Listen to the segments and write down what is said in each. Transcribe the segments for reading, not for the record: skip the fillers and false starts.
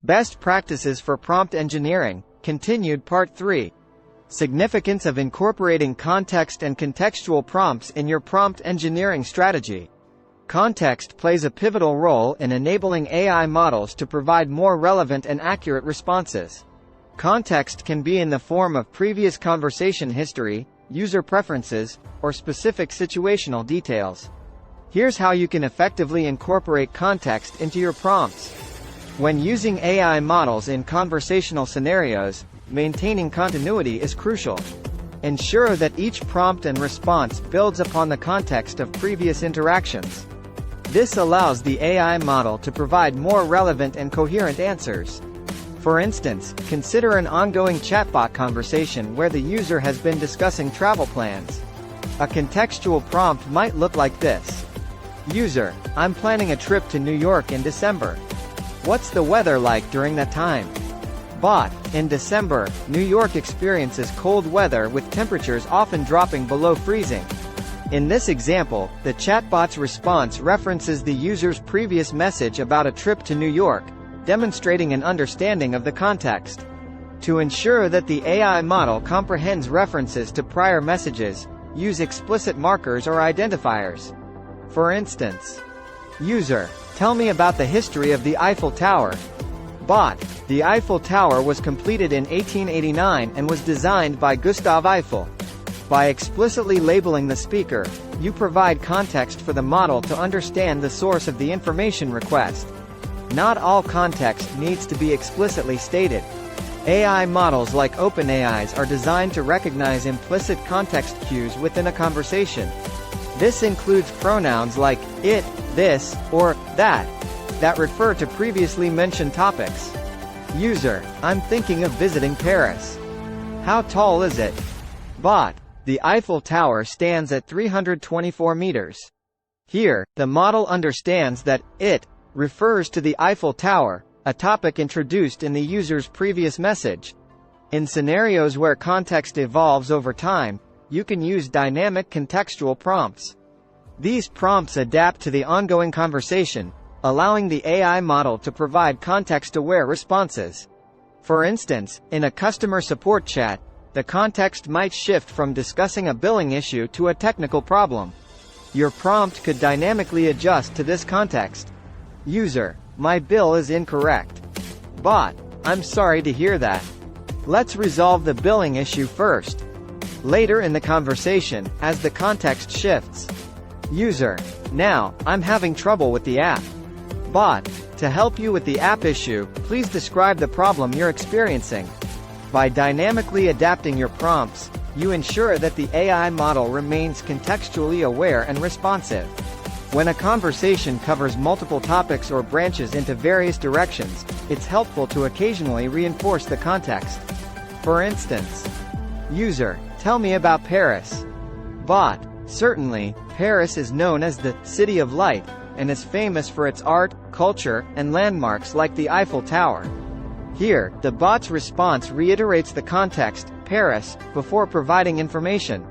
Best Practices for Prompt Engineering, Continued Part 3. Significance of incorporating context and contextual prompts in your prompt engineering strategy. Context plays a pivotal role in enabling AI models to provide more relevant and accurate responses. Context can be in the form of previous conversation history, user preferences, or specific situational details. Here's how you can effectively incorporate context into your prompts. When using AI models in conversational scenarios, maintaining continuity is crucial. Ensure that each prompt and response builds upon the context of previous interactions. This allows the AI model to provide more relevant and coherent answers. For instance, consider an ongoing chatbot conversation where the user has been discussing travel plans. A contextual prompt might look like this. User, I'm planning a trip to New York in December. What's the weather like during that time? Bot, in December, New York experiences cold weather with temperatures often dropping below freezing. In this example, the chatbot's response references the user's previous message about a trip to New York, demonstrating an understanding of the context. To ensure that the AI model comprehends references to prior messages, use explicit markers or identifiers. For instance, user, tell me about the history of the Eiffel Tower. Bot, the Eiffel Tower was completed in 1889 and was designed by Gustav Eiffel. By explicitly labeling the speaker, you provide context for the model to understand the source of the information request. Not all context needs to be explicitly stated. AI models like OpenAI's are designed to recognize implicit context cues within a conversation. This includes pronouns like it, this, or that refer to previously mentioned topics. User, I'm thinking of visiting Paris. How tall is it? Bot, the Eiffel Tower stands at 324 meters. Here, the model understands that it refers to the Eiffel Tower, a topic introduced in the user's previous message. In scenarios where context evolves over time, you can use dynamic contextual prompts. These prompts adapt to the ongoing conversation, allowing the AI model to provide context-aware responses. For instance, in a customer support chat, the context might shift from discussing a billing issue to a technical problem. Your prompt could dynamically adjust to this context. User, my bill is incorrect. Bot, I'm sorry to hear that. Let's resolve the billing issue first. Later in the conversation, as the context shifts. User, now, I'm having trouble with the app. Bot, to help you with the app issue, please describe the problem you're experiencing. By dynamically adapting your prompts, you ensure that the AI model remains contextually aware and responsive. When a conversation covers multiple topics or branches into various directions, it's helpful to occasionally reinforce the context. For instance, user, tell me about Paris. Bot, certainly, Paris is known as the City of Light, and is famous for its art, culture, and landmarks like the Eiffel Tower. Here, the bot's response reiterates the context, Paris, before providing information.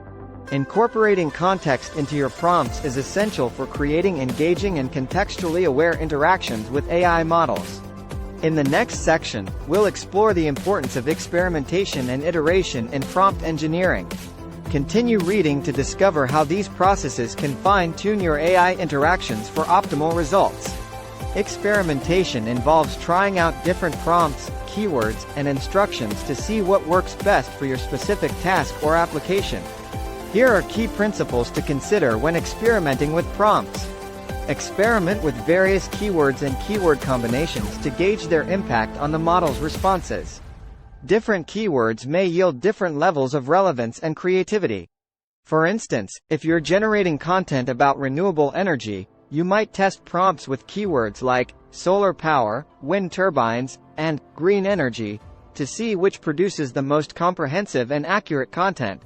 Incorporating context into your prompts is essential for creating engaging and contextually aware interactions with AI models. In the next section, we'll explore the importance of experimentation and iteration in prompt engineering. Continue reading to discover how these processes can fine-tune your AI interactions for optimal results. Experimentation involves trying out different prompts, keywords, and instructions to see what works best for your specific task or application. Here are key principles to consider when experimenting with prompts. Experiment with various keywords and keyword combinations to gauge their impact on the model's responses. Different keywords may yield different levels of relevance and creativity. For instance, if you're generating content about renewable energy, you might test prompts with keywords like solar power, wind turbines, and green energy to see which produces the most comprehensive and accurate content.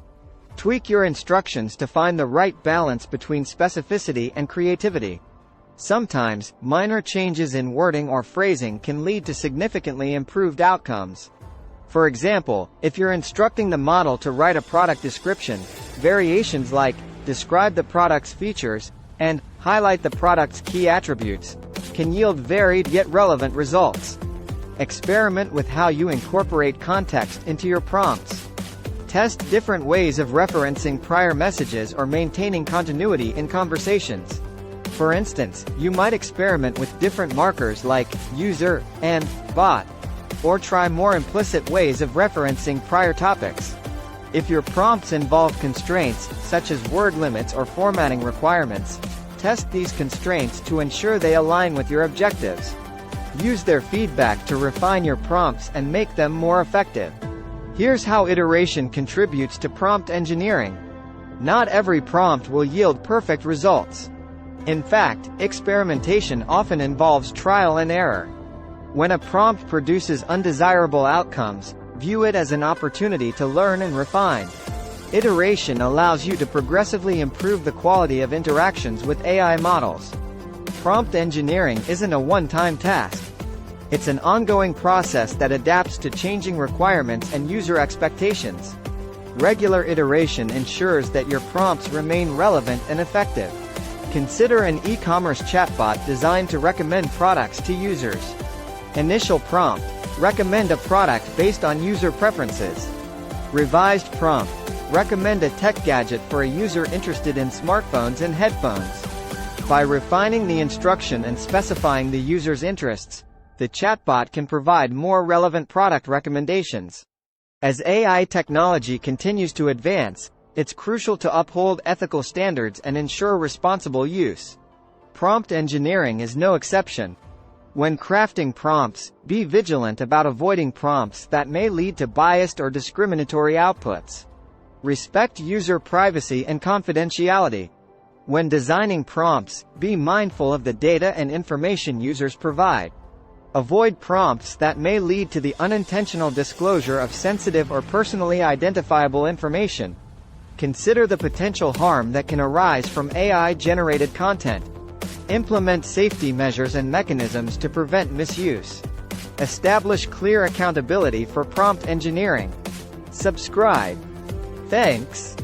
Tweak your instructions to find the right balance between specificity and creativity. Sometimes, minor changes in wording or phrasing can lead to significantly improved outcomes. For example, if you're instructing the model to write a product description, variations like describe the product's features and highlight the product's key attributes can yield varied yet relevant results. Experiment with how you incorporate context into your prompts. Test different ways of referencing prior messages or maintaining continuity in conversations. For instance, you might experiment with different markers like user and bot, or try more implicit ways of referencing prior topics. If your prompts involve constraints, such as word limits or formatting requirements, test these constraints to ensure they align with your objectives. Use their feedback to refine your prompts and make them more effective. Here's how iteration contributes to prompt engineering. Not every prompt will yield perfect results. In fact, experimentation often involves trial and error. When a prompt produces undesirable outcomes, view it as an opportunity to learn and refine. Iteration allows you to progressively improve the quality of interactions with AI models. Prompt engineering isn't a one-time task. It's an ongoing process that adapts to changing requirements and user expectations. Regular iteration ensures that your prompts remain relevant and effective. Consider an e-commerce chatbot designed to recommend products to users. Initial prompt: recommend a product based on user preferences. Revised prompt: recommend a tech gadget for a user interested in smartphones and headphones. By refining the instruction and specifying the user's interests, the chatbot can provide more relevant product recommendations. As AI technology continues to advance, it's crucial to uphold ethical standards and ensure responsible use. Prompt engineering is no exception. When crafting prompts, be vigilant about avoiding prompts that may lead to biased or discriminatory outputs. Respect user privacy and confidentiality. When designing prompts, be mindful of the data and information users provide. Avoid prompts that may lead to the unintentional disclosure of sensitive or personally identifiable information. Consider the potential harm that can arise from AI-generated content. Implement safety measures and mechanisms to prevent misuse. Establish clear accountability for prompt engineering. Subscribe. Thanks.